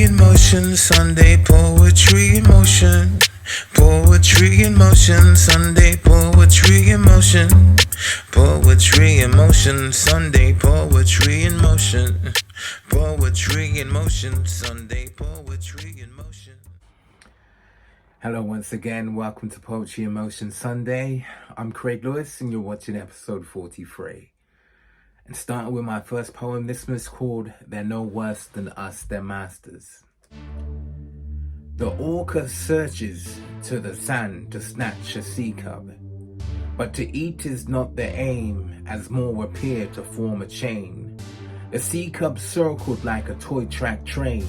Poetry in motion, Sunday poetry in motion. Poetry in motion, Sunday poetry in motion. Poetry in motion, Sunday poetry in motion. Poetry in motion, Sunday poetry in motion. Hello once again, welcome to Poetry in Motion Sunday. I'm Craig Lewis and you're watching episode 43. And starting with my first poem, this one is called They're No Worse Than Us, They're Masters. The orca searches to the sand to snatch a sea cub, but to eat is not the aim, as more appear to form a chain. The sea cub circled like a toy track train,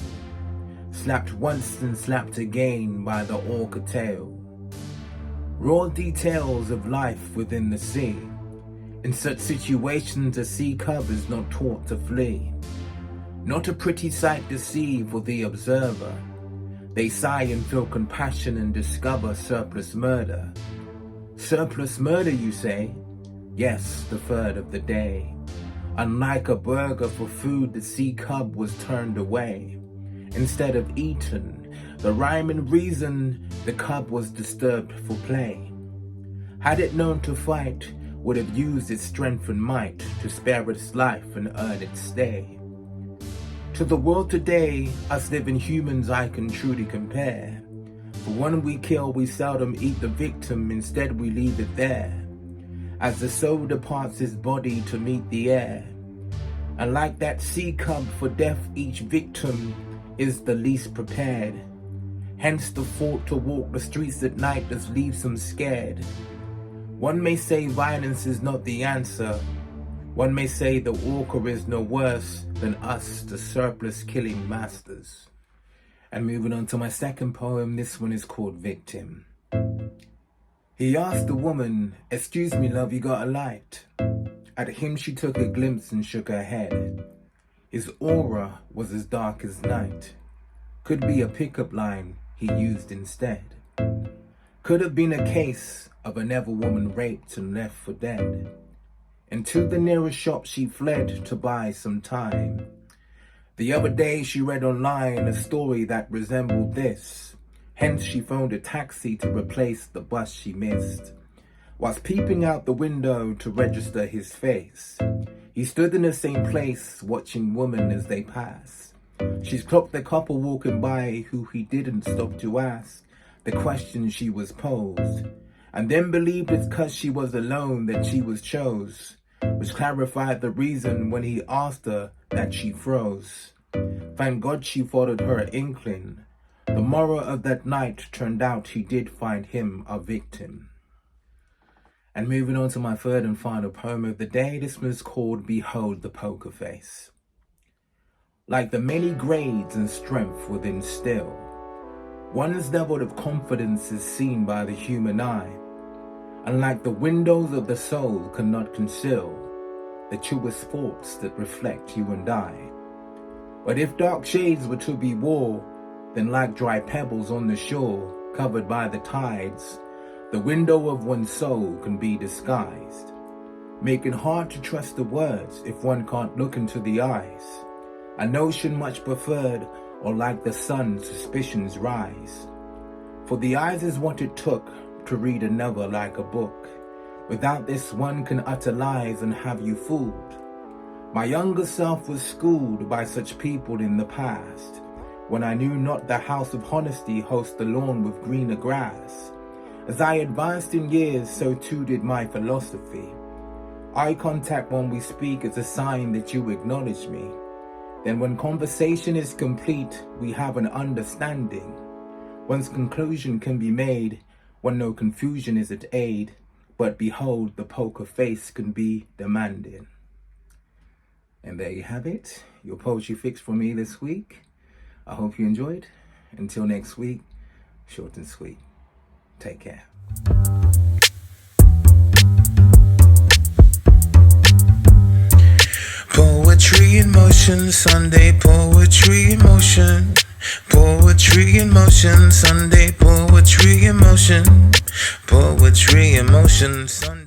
slapped once and slapped again by the orca tail. Raw details of life within the sea. In such situations, a sea cub is not taught to flee. Not a pretty sight to see for the observer. They sigh and feel compassion and discover surplus murder. Surplus murder, you say? Yes, the third of the day. Unlike a burger for food, the sea cub was turned away. Instead of eaten, the rhyme and reason, the cub was disturbed for play. Had it known to fight, would have used its strength and might to spare its life and earn its stay. To the world today, us living humans I can truly compare. For when we kill, we seldom eat the victim, instead we leave it there, as the soul departs his body to meet the air. And like that sea cub for death, each victim is the least prepared. Hence the thought to walk the streets at night just leaves them scared. One may say violence is not the answer. One may say the orca is no worse than us, the surplus killing masters. And moving on to my second poem, this one is called Victim. He asked the woman, "Excuse me, love, you got a light?" At him she took a glimpse and shook her head. His aura was as dark as night. Could be a pickup line he used instead. Could have been a case of another woman raped and left for dead. And to the nearest shop she fled to buy some time. The other day she read online a story that resembled this. Hence she phoned a taxi to replace the bus she missed. Whilst peeping out the window to register his face, he stood in the same place watching women as they pass. She's clocked the couple walking by who he didn't stop to ask the question she was posed, and then believed it's 'cause she was alone that she was chose, which clarified the reason when he asked her that she froze. Thank God she followed her inkling. The moral of that night turned out he did find him a victim. And moving on to my third and final poem of the day, this one is called Behold the Poker Face. Like the many grades and strength within still, one's level of confidence is seen by the human eye, and like the windows of the soul cannot conceal the truest thoughts that reflect you and I. But if dark shades were to be wore, then like dry pebbles on the shore, covered by the tides, the window of one's soul can be disguised, making hard to trust the words if one can't look into the eyes. A notion much preferred, or like the sun, suspicions rise. For the eyes is what it took to read another like a book. Without this one can utter lies and have you fooled. My younger self was schooled by such people in the past, when I knew not the house of honesty hosts the lawn with greener grass. As I advanced in years, so too did my philosophy. Eye contact when we speak is a sign that you acknowledge me. Then when conversation is complete, we have an understanding. One's conclusion can be made when no confusion is at aid, but behold, the poker face can be demanding. And there you have it, your poetry fix for me this week. I hope you enjoyed. Until next week, short and sweet. Take care. Poetry in motion, Sunday poetry in motion. Poetry in motion, Sunday poetry in motion. Poetry in motion, Sunday.